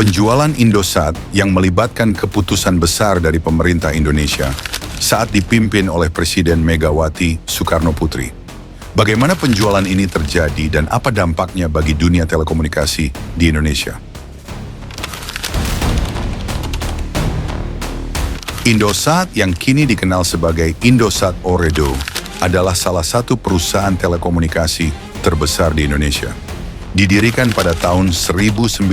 Penjualan Indosat yang melibatkan keputusan besar dari pemerintah Indonesia saat dipimpin oleh Presiden Megawati Soekarnoputri. Bagaimana penjualan ini terjadi dan apa dampaknya bagi dunia telekomunikasi di Indonesia? Indosat yang kini dikenal sebagai Indosat Ooredoo adalah salah satu perusahaan telekomunikasi terbesar di Indonesia. Didirikan pada tahun 1967,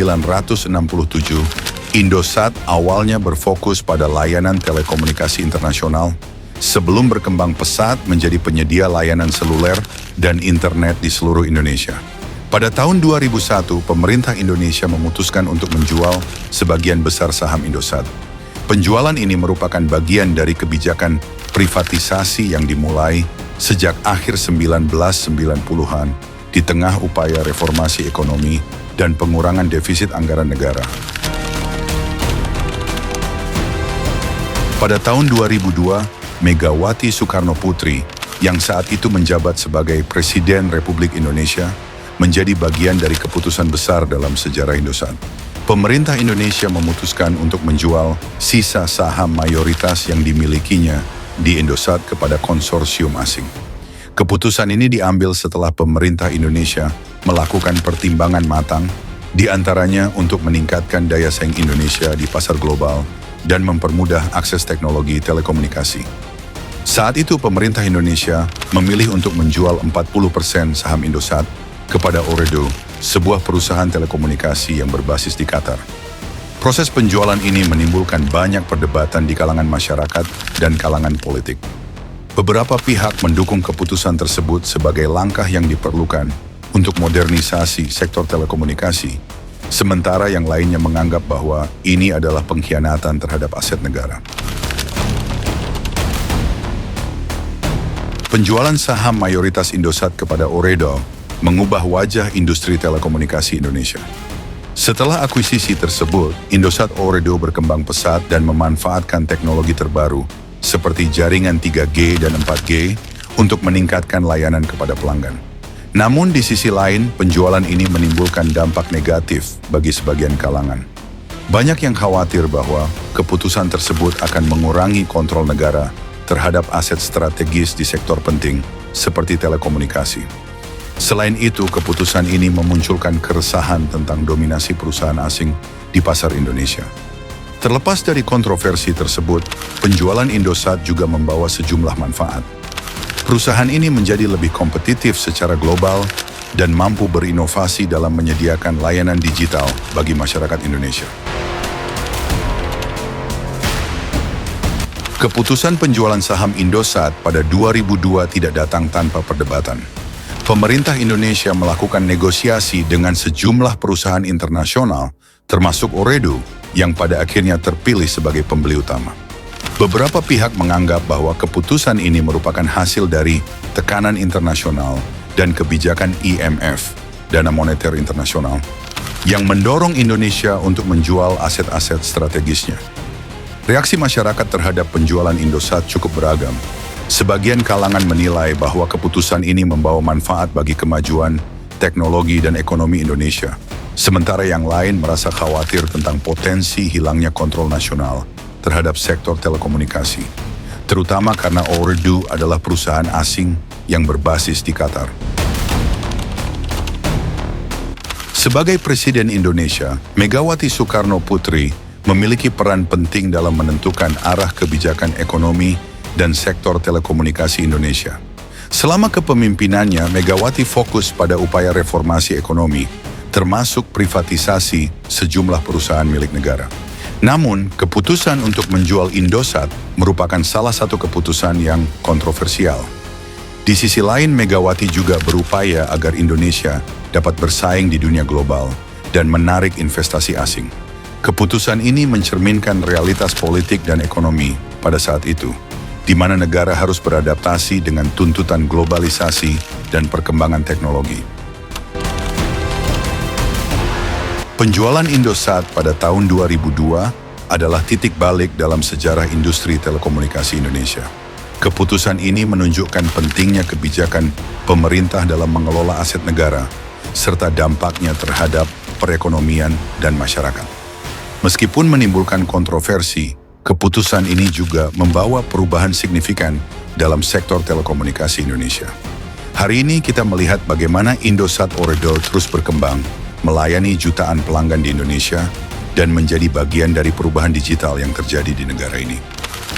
Indosat awalnya berfokus pada layanan telekomunikasi internasional sebelum berkembang pesat menjadi penyedia layanan seluler dan internet di seluruh Indonesia. Pada tahun 2001, pemerintah Indonesia memutuskan untuk menjual sebagian besar saham Indosat. Penjualan ini merupakan bagian dari kebijakan privatisasi yang dimulai sejak akhir 1990-an di tengah upaya reformasi ekonomi dan pengurangan defisit anggaran negara. Pada tahun 2002, Megawati Soekarnoputri, yang saat itu menjabat sebagai Presiden Republik Indonesia, menjadi bagian dari keputusan besar dalam sejarah Indosat. Pemerintah Indonesia memutuskan untuk menjual sisa saham mayoritas yang dimilikinya di Indosat kepada konsorsium asing. Keputusan ini diambil setelah pemerintah Indonesia melakukan pertimbangan matang, di antaranya untuk meningkatkan daya saing Indonesia di pasar global dan mempermudah akses teknologi telekomunikasi. Saat itu pemerintah Indonesia memilih untuk menjual 40% saham Indosat kepada Ooredoo, sebuah perusahaan telekomunikasi yang berbasis di Qatar. Proses penjualan ini menimbulkan banyak perdebatan di kalangan masyarakat dan kalangan politik. Beberapa pihak mendukung keputusan tersebut sebagai langkah yang diperlukan untuk modernisasi sektor telekomunikasi, sementara yang lainnya menganggap bahwa ini adalah pengkhianatan terhadap aset negara. Penjualan saham mayoritas Indosat kepada Ooredoo mengubah wajah industri telekomunikasi Indonesia. Setelah akuisisi tersebut, Indosat Ooredoo berkembang pesat dan memanfaatkan teknologi terbaru seperti jaringan 3G dan 4G untuk meningkatkan layanan kepada pelanggan. Namun di sisi lain, penjualan ini menimbulkan dampak negatif bagi sebagian kalangan. Banyak yang khawatir bahwa keputusan tersebut akan mengurangi kontrol negara terhadap aset strategis di sektor penting seperti telekomunikasi. Selain itu, keputusan ini memunculkan keresahan tentang dominasi perusahaan asing di pasar Indonesia. Terlepas dari kontroversi tersebut, penjualan Indosat juga membawa sejumlah manfaat. Perusahaan ini menjadi lebih kompetitif secara global dan mampu berinovasi dalam menyediakan layanan digital bagi masyarakat Indonesia. Keputusan penjualan saham Indosat pada 2002 tidak datang tanpa perdebatan. Pemerintah Indonesia melakukan negosiasi dengan sejumlah perusahaan internasional, termasuk Ooredoo, yang pada akhirnya terpilih sebagai pembeli utama. Beberapa pihak menganggap bahwa keputusan ini merupakan hasil dari tekanan internasional dan kebijakan IMF, Dana Moneter Internasional, yang mendorong Indonesia untuk menjual aset-aset strategisnya. Reaksi masyarakat terhadap penjualan Indosat cukup beragam. Sebagian kalangan menilai bahwa keputusan ini membawa manfaat bagi kemajuan teknologi dan ekonomi Indonesia, sementara yang lain merasa khawatir tentang potensi hilangnya kontrol nasional terhadap sektor telekomunikasi, terutama karena Ooredoo adalah perusahaan asing yang berbasis di Qatar. Sebagai Presiden Indonesia, Megawati Soekarnoputri memiliki peran penting dalam menentukan arah kebijakan ekonomi dan sektor telekomunikasi Indonesia. Selama kepemimpinannya, Megawati fokus pada upaya reformasi ekonomi, termasuk privatisasi sejumlah perusahaan milik negara. Namun, keputusan untuk menjual Indosat merupakan salah satu keputusan yang kontroversial. Di sisi lain, Megawati juga berupaya agar Indonesia dapat bersaing di dunia global dan menarik investasi asing. Keputusan ini mencerminkan realitas politik dan ekonomi pada saat itu, di mana negara harus beradaptasi dengan tuntutan globalisasi dan perkembangan teknologi. Penjualan Indosat pada tahun 2002 adalah titik balik dalam sejarah industri telekomunikasi Indonesia. Keputusan ini menunjukkan pentingnya kebijakan pemerintah dalam mengelola aset negara, serta dampaknya terhadap perekonomian dan masyarakat. Meskipun menimbulkan kontroversi, keputusan ini juga membawa perubahan signifikan dalam sektor telekomunikasi Indonesia. Hari ini kita melihat bagaimana Indosat Ooredoo terus berkembang, melayani jutaan pelanggan di Indonesia, dan menjadi bagian dari perubahan digital yang terjadi di negara ini.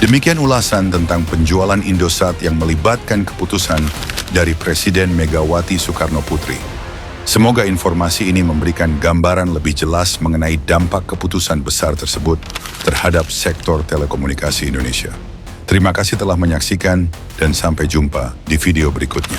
Demikian ulasan tentang penjualan Indosat yang melibatkan keputusan dari Presiden Megawati Soekarno Putri. Semoga informasi ini memberikan gambaran lebih jelas mengenai dampak keputusan besar tersebut terhadap sektor telekomunikasi Indonesia. Terima kasih telah menyaksikan dan sampai jumpa di video berikutnya.